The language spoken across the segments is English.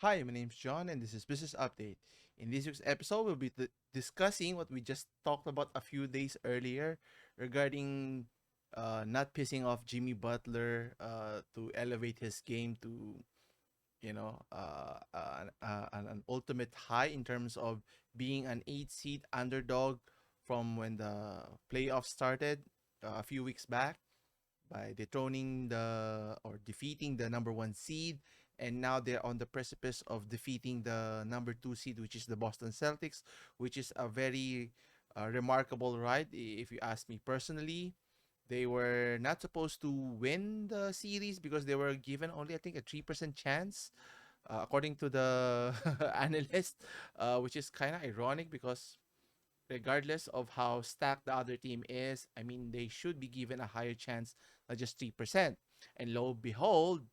Hi, my name's John, and this is Business Update. In this week's episode, we'll be discussing what we just talked about a few days earlier regarding not pissing off Jimmy Butler to elevate his game to, an ultimate high in terms of being an 8 seed underdog from when the playoffs started a few weeks back by dethroning the or defeating the number one seed, and now they're on the precipice of defeating the number two seed, which is the Boston Celtics, which is a very remarkable ride. If you ask me personally, they were not supposed to win the series because they were given only, I think, a 3% chance, according to the analyst, which is kind of ironic because regardless of how stacked the other team is, I mean, they should be given a higher chance than just 3%. And lo and behold,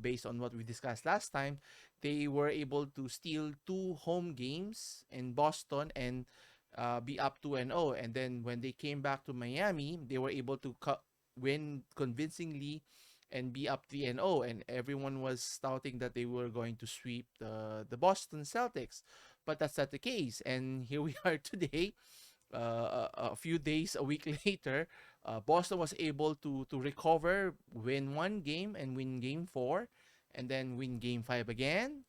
based on what we discussed last time, they were able to steal two home games in Boston and be up 2-0. And then when they came back to Miami, they were able to win convincingly and be up 3-0. And everyone was touting that they were going to sweep the Boston Celtics, but that's not the case. And here we are today, a few days, a week later. Boston was able to recover, win one game, and win game four, and then win game five again.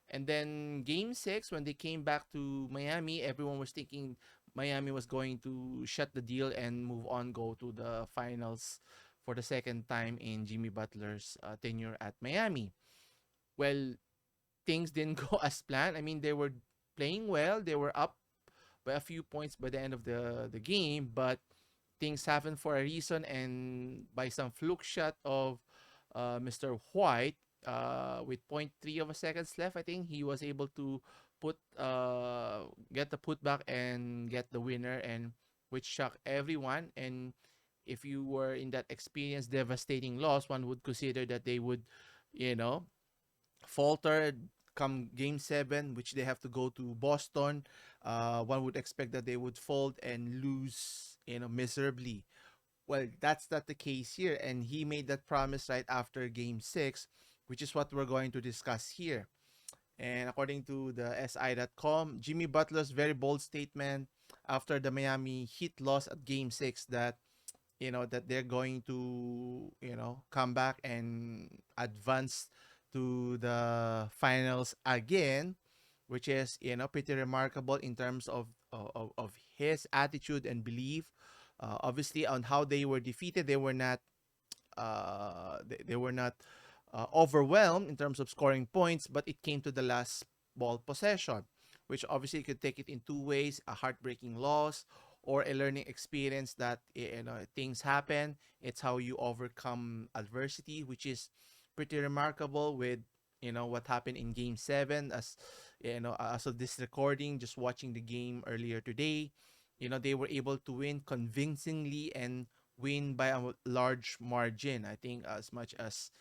And then game six, when they came back to Miami, everyone was thinking Miami was going to shut the deal and move on, go to the finals for the second time in Jimmy Butler's tenure at Miami. Well, things didn't go as planned. I mean, they were playing well. They were up by a few points by the end of the game, but things happened for a reason. And by some fluke shot of Mr. White, with point 0.3 of a seconds left, I think he was able to get the putback and get the winner, and which shocked everyone. And if you were in that experience, devastating loss, one would consider that they would, you know, falter come game seven, which they have to go to Boston. One would expect that they would fold and lose, miserably. Well, that's not the case here, and he made that promise right after game six, which is what we're going to discuss here. And according to the SI.com, Jimmy Butler's very bold statement after the Miami Heat loss at game six, that that they're going to come back and advance to the finals again, which is pretty remarkable in terms of his attitude and belief. Obviously, on how they were defeated, they were not overwhelmed in terms of scoring points, but it came to the last ball possession, which obviously could take it in two ways: a heartbreaking loss or a learning experience that things happen. It's how you overcome adversity, which is pretty remarkable with what happened in game 7. As as of this recording, just watching the game earlier today, they were able to win convincingly and win by a large margin. I think as much as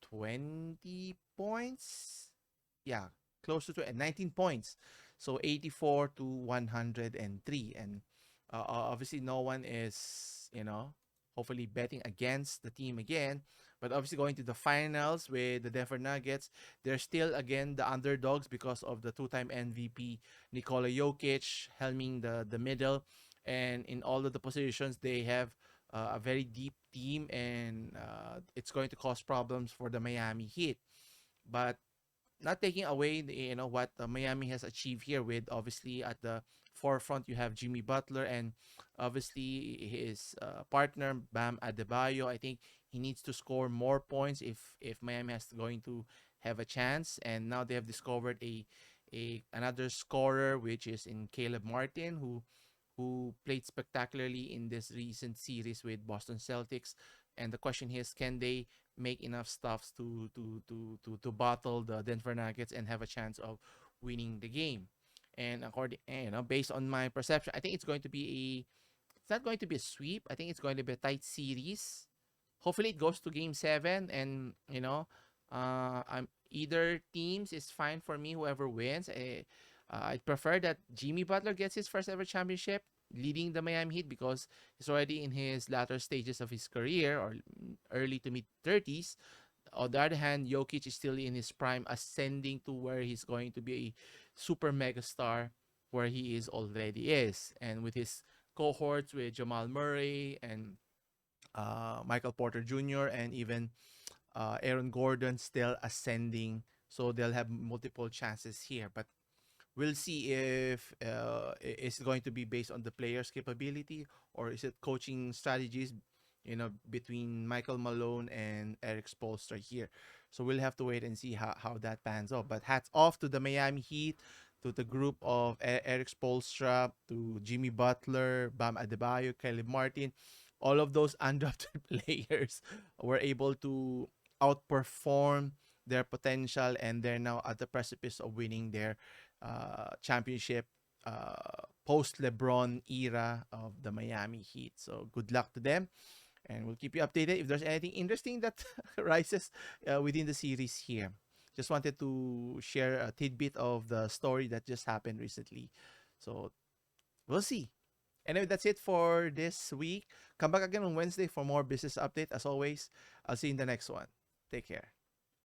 20 points. Yeah, close to 19 points. So 84 to 103. And obviously, no one is, hopefully betting against the team again. But obviously, going to the finals with the Denver Nuggets, they're still, again, the underdogs because of the two-time MVP Nikola Jokic helming the middle. And in all of the positions, they have a very deep team, and it's going to cause problems for the Miami Heat. But not taking away what Miami has achieved here, with obviously at the forefront you have Jimmy Butler and obviously his partner Bam Adebayo. I think he needs to score more points if Miami has going to have a chance. And now they have discovered a another scorer, which is in Caleb Martin, who played spectacularly in this recent series with Boston Celtics. And the question here is, can they make enough stuffs to battle the Denver Nuggets and have a chance of winning the game? And according, based on my perception, I think it's not going to be a sweep. I think it's going to be a tight series. Hopefully, it goes to Game 7, and I'm either teams is fine for me. Whoever wins, I'd prefer that Jimmy Butler gets his first ever championship, leading the Miami Heat, because he's already in his latter stages of his career, or early to mid 30s. on the other hand, Jokic is still in his prime, ascending to where he's going to be a super mega star, where he is already is, and with his cohorts with Jamal Murray and Michael Porter Jr. and even Aaron Gordon still ascending. So they'll have multiple chances here, but we'll see if it's going to be based on the player's capability, or is it coaching strategies, between Michael Malone and Eric Spoelstra here. So we'll have to wait and see how that pans out. But hats off to the Miami Heat, to the group of Eric Spoelstra, to Jimmy Butler, Bam Adebayo, Caleb Martin. All of those undrafted players were able to outperform their potential, and they're now at the precipice of winning their championship, post LeBron era of the Miami Heat. So good luck to them, and we'll keep you updated if there's anything interesting that rises within the series here. Just wanted to share a tidbit of the story that just happened recently. So we'll see. Anyway, that's it for this week. Come back again on Wednesday for more business update. As always, I'll see you in the next one. Take care.